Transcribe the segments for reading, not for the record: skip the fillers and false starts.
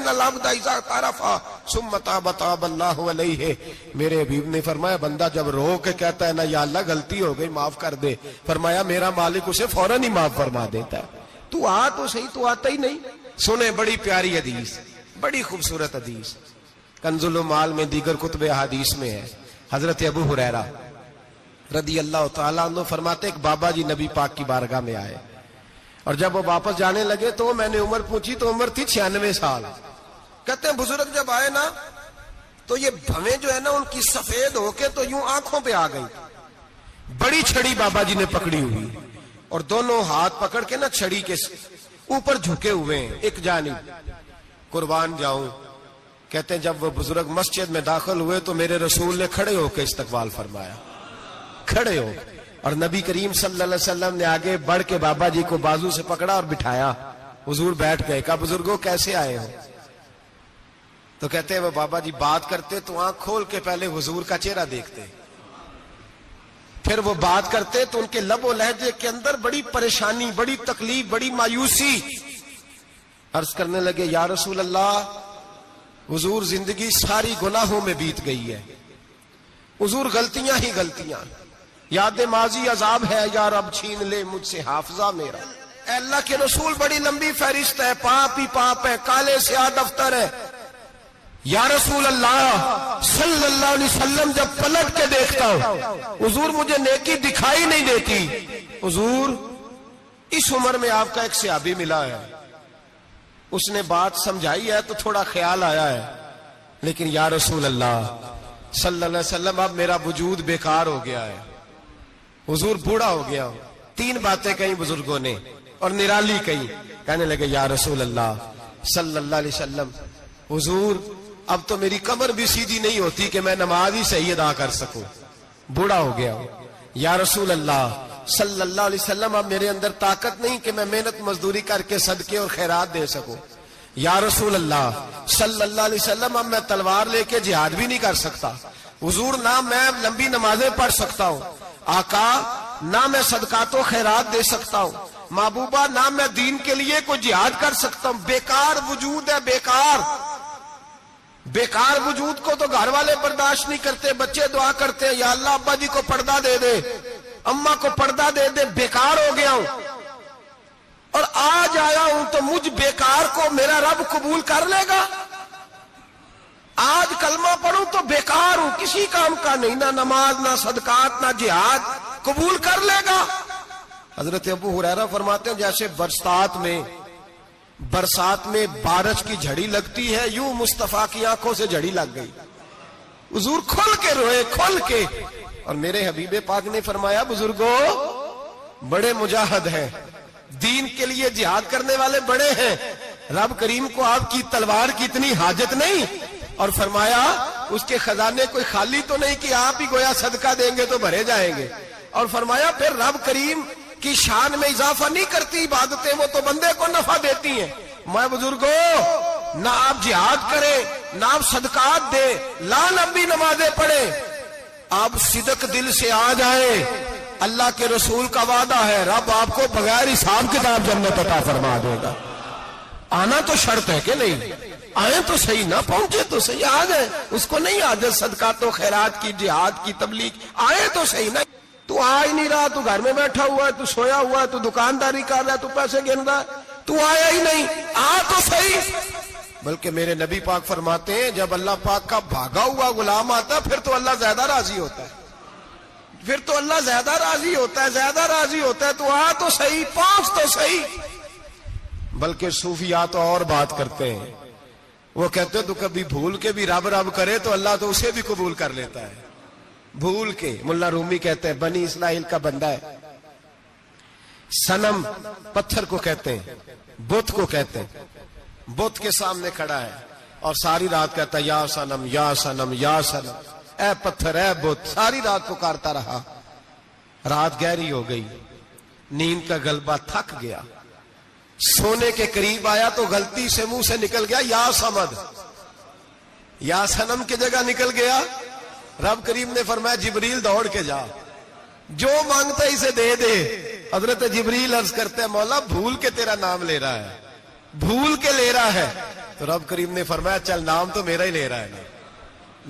العبد اذا اعترف ثم تاب تاب اللہ علیہ. میرے حبیب نے فرمایا بندہ جب رو کے کہتا ہے نا یا اللہ غلطی ہو گئی معاف کر دے، فرمایا میرا مالک اسے فوراً ہی معاف فرما دیتا ہے. تو آ تو صحیح، تو آتا ہی نہیں. سنیں بڑی پیاری حدیث، بڑی خوبصورت حدیث، کنز المال میں دیگر کتب احادیث میں ہے. حضرت ابو ہریرہ رضی اللہ تعالیٰ عنہ فرماتے ایک بابا جی نبی پاک کی بارگاہ میں آئے، اور جب وہ واپس جانے لگے تو میں نے عمر پوچھی تو عمر تھی 96 سال. کہتے ہیں بزرگ جب آئے نا تو یہ بھویں جو ہے نا ان کی سفید ہو کے تو یوں آنکھوں پہ آ گئی. بڑی چھڑی بابا جی نے پکڑی ہوئی اور دونوں ہاتھ پکڑ کے نا چھڑی کے اوپر جھکے ہوئے ہیں ایک جانب. قربان جاؤں. کہتے ہیں جب وہ بزرگ مسجد میں داخل ہوئے تو میرے رسول نے کھڑے ہو کے استقبال فرمایا، کھڑے ہو. اور نبی کریم صلی اللہ علیہ وسلم نے آگے بڑھ کے بابا جی کو بازو سے پکڑا اور بٹھایا. حضور بیٹھ گئے. کہا بزرگوں کیسے آئے ہو؟ تو کہتے ہیں وہ بابا جی بات کرتے تو آنکھ کھول کے پہلے حضور کا چہرہ دیکھتے، پھر وہ بات کرتے تو ان کے لب و لہجے کے اندر بڑی پریشانی، بڑی تکلیف، بڑی مایوسی. عرض کرنے لگے یا رسول اللہ، حضور زندگی ساری گناہوں میں بیت گئی ہے، حضور غلطیاں ہی غلطیاں، یاد ماضی عذاب ہے، یا رب چھین لے مجھ سے حافظہ میرا. اے اللہ کے رسول بڑی لمبی فہرست ہے، پاپ ہی پاپ ہے، کالے سیاہ دفتر ہے. یا رسول اللہ صلی اللہ علیہ وسلم جب پلٹ کے دیکھتا ہوں حضور مجھے نیکی دکھائی نہیں دیتی. حضور اس عمر میں آپ کا ایک صحابی ملا ہے، اس نے بات سمجھائی ہے تو تھوڑا خیال آیا ہے، لیکن یا رسول اللہ صلی اللہ علیہ وسلم اب میرا وجود بیکار ہو گیا ہے، حضور بوڑھا ہو گیا ہوں. 3 باتیں کہیں بزرگوں نے اور نرالی کہیں. کہنے لگے یا رسول اللہ صلی اللہ علیہ وسلم، حضور اب تو میری کمر بھی سیدھی نہیں ہوتی کہ میں نماز ہی صحیح ادا کر سکوں، بوڑھا ہو گیا ہوں. یا رسول اللہ صلی اللہ علیہ وسلم اب میرے اندر طاقت نہیں کہ میں محنت مزدوری کر کے صدقے اور خیرات دے سکوں. یا رسول اللہ صلی اللہ علیہ وسلم اب میں تلوار لے کے جہاد بھی نہیں کر سکتا. حضور نہ میں لمبی نمازیں پڑھ سکتا ہوں، آقا نہ میں صدقات و خیرات دے سکتا ہوں، محبوبہ نہ میں دین کے لیے کوئی جہاد کر سکتا ہوں. بیکار وجود ہے، بیکار. بیکار وجود کو تو گھر والے برداشت نہیں کرتے، بچے دعا کرتے ہیں یا اللہ ابا جی کو پردہ دے دے، اماں کو پردہ دے دے. بیکار ہو گیا ہوں اور آج آیا ہوں تو مجھ بیکار کو میرا رب قبول کر لے گا؟ آج کلمہ پڑھوں تو بیکار ہوں، کسی کام کا نہیں، نہ نماز نہ صدقات نہ جہاد، قبول کر لے گا؟ حضرت ابو ہریرہ فرماتے ہیں جیسے برسات میں بارش کی جھڑی لگتی ہے، یوں مصطفیٰ کی آنکھوں سے جھڑی لگ گئی. حضور کھل کے روئے، کھل کے. اور میرے حبیب پاک نے فرمایا بزرگوں بڑے مجاہد ہیں، دین کے لیے جہاد کرنے والے بڑے ہیں، رب کریم کو آپ کی تلوار کی اتنی حاجت نہیں. اور فرمایا اس کے خزانے کوئی خالی تو نہیں کہ آپ ہی گویا صدقہ دیں گے تو بھرے جائیں گے. اور فرمایا پھر رب کریم کی شان میں اضافہ نہیں کرتی عبادتیں، وہ تو بندے کو نفع دیتی ہیں. میں بزرگوں نہ آپ جہاد کریں نہ آپ صدقات دیں، لا لمبی نمازیں پڑھیں، آپ صدق دل سے آ جائیں. اللہ کے رسول کا وعدہ ہے رب آپ کو بغیر حساب کتاب جنت عطا فرما دے گا. آنا تو شرط ہے کہ نہیں؟ آئیں تو صحیح، نہ پہنچے تو صحیح، آ گئے. اس کو نہیں عادت صدقات و خیرات کی، جہاد کی، تبلیغ، آئے تو صحیح. نہ تو آ ہی نہیں رہا، تو گھر میں بیٹھا ہوا ہے، تو سویا ہوا ہے، تو دکانداری کر رہا ہے، تو پیسے گن رہا ہے، تو آیا ہی نہیں، آ تو صحیح. بلکہ میرے نبی پاک فرماتے ہیں جب اللہ پاک کا بھاگا ہوا غلام آتا ہے پھر تو اللہ زیادہ راضی ہوتا ہے، پھر تو اللہ زیادہ راضی ہوتا ہے، زیادہ راضی ہوتا ہے. تو آ تو صحیح، پہنچ تو صحیح. بلکہ صوفیات اور بات کرتے ہیں، وہ کہتے ہیں تو کبھی بھول کے بھی رب رب کرے تو اللہ تو اسے بھی قبول کر لیتا ہے. بھول کے. ملا رومی کہتے ہیں بنی اسرائیل کا بندہ ہے، صنم پتھر کو کہتے ہیں، بت کو کہتے ہیں، بت کے سامنے کھڑا ہے اور ساری رات کہتا ہے یا صنم یا صنم یا صنم، اے پتھر اے بت، ساری رات پکارتا رہا. رات گہری ہو گئی، نیند کا غلبہ، تھک گیا، سونے کے قریب آیا تو غلطی سے منہ سے نکل گیا یا صمد، یا صنم کی جگہ نکل گیا. رب کریم نے فرمایا جبریل دوڑ کے جا، جو مانگتا ہے اسے دے دے. حضرت جبریل عرض کرتے ہیں مولا بھول کے تیرا نام لے رہا ہے، بھول کے لے رہا ہے، تو رب کریم نے فرمایا چل نام تو میرا ہی لے رہا ہے نا،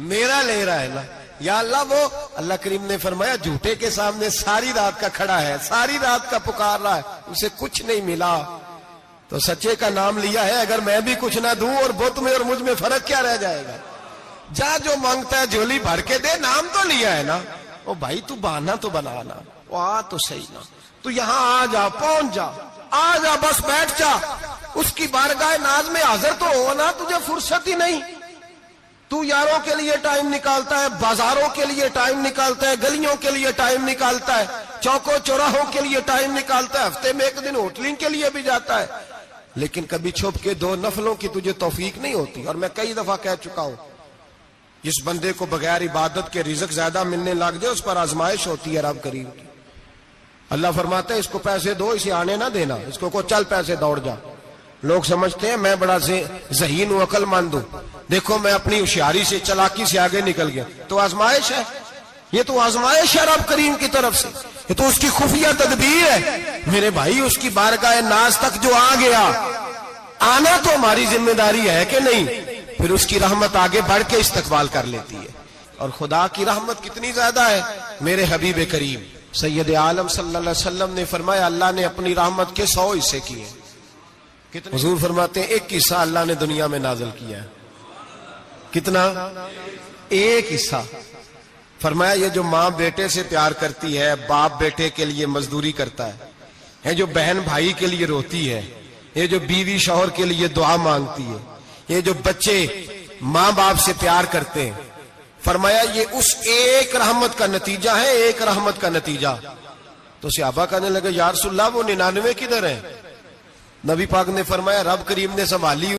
میرا لے رہا ہے نا یا اللہ. وہ اللہ کریم نے فرمایا جھوٹے کے سامنے ساری رات کا کھڑا ہے، ساری رات کا پکار رہا ہے، اسے کچھ نہیں ملا، تو سچے کا نام لیا ہے. اگر میں بھی کچھ نہ دوں اور بت میں اور مجھ میں فرق کیا رہ جائے گا؟ جا جو مانگتا ہے جھولی بھر کے دے، نام تو لیا ہے نا. او بھائی تو بہانا تو بنانا، وہ آ تو صحیح نا، تو یہاں آ جا، پہنچ جا، آ جا، بس بیٹھ جا، اس کی بارگاہ ناز میں حاضر تو ہونا. تجھے فرصت ہی نہیں، تو یاروں کے لیے ٹائم نکالتا ہے، بازاروں کے لیے ٹائم نکالتا ہے، گلیوں کے لیے ٹائم نکالتا ہے، چوکوں چوراہوں کے لیے ٹائم نکالتا ہے، ہفتے میں ایک دن ہوٹلنگ کے لیے بھی جاتا ہے، لیکن کبھی چھپ کے 2 نفلوں کی تجھے توفیق نہیں ہوتی. اور میں کئی دفعہ کہہ چکا ہوں، جس بندے کو بغیر عبادت کے رزق زیادہ ملنے لگ جائے اس پر آزمائش ہوتی ہے رب کریم کی. اللہ فرماتا ہے اس کو پیسے دو، اسے آنے نہ دینا، اس کو چل پیسے دوڑ جا. لوگ سمجھتے ہیں میں بڑا ذہین ہوں، عقل مند ہوں، دیکھو میں اپنی ہوشیاری سے، چلاکی سے آگے نکل گیا. تو آزمائش ہے، یہ تو آزمائش ہے رب کریم کی طرف سے، یہ تو اس کی خفیہ تدبیر ہے. میرے بھائی اس کی بارگاہ ناز تک جو آ گیا، آنا تو ہماری ذمہ داری ہے کہ نہیں؟ پھر اس کی رحمت آگے بڑھ کے استقبال کر لیتی ہے. اور خدا کی رحمت کتنی زیادہ ہے. میرے حبیب کریم سید عالم صلی اللہ علیہ وسلم نے فرمایا اللہ نے اپنی رحمت کے 100 حصے کیے. حضور فرماتے ہیں 1 حصہ اللہ نے دنیا میں نازل کیا ہے. کتنا؟ 1 حصہ. فرمایا یہ جو ماں بیٹے سے پیار کرتی ہے، باپ بیٹے کے لیے مزدوری کرتا ہے، جو بہن بھائی کے لیے روتی ہے، یہ جو بیوی شوہر کے لیے دعا مانگتی ہے، یہ جو بچے ماں باپ سے پیار کرتے ہیں، فرمایا یہ اس ایک رحمت کا نتیجہ ہے، ایک رحمت کا نتیجہ. تو صحابہ کہنے لگے یا رسول اللہ وہ 99 کدھر ہیں؟ نبی پاک نے فرمایا رب کریم نے سنبھالی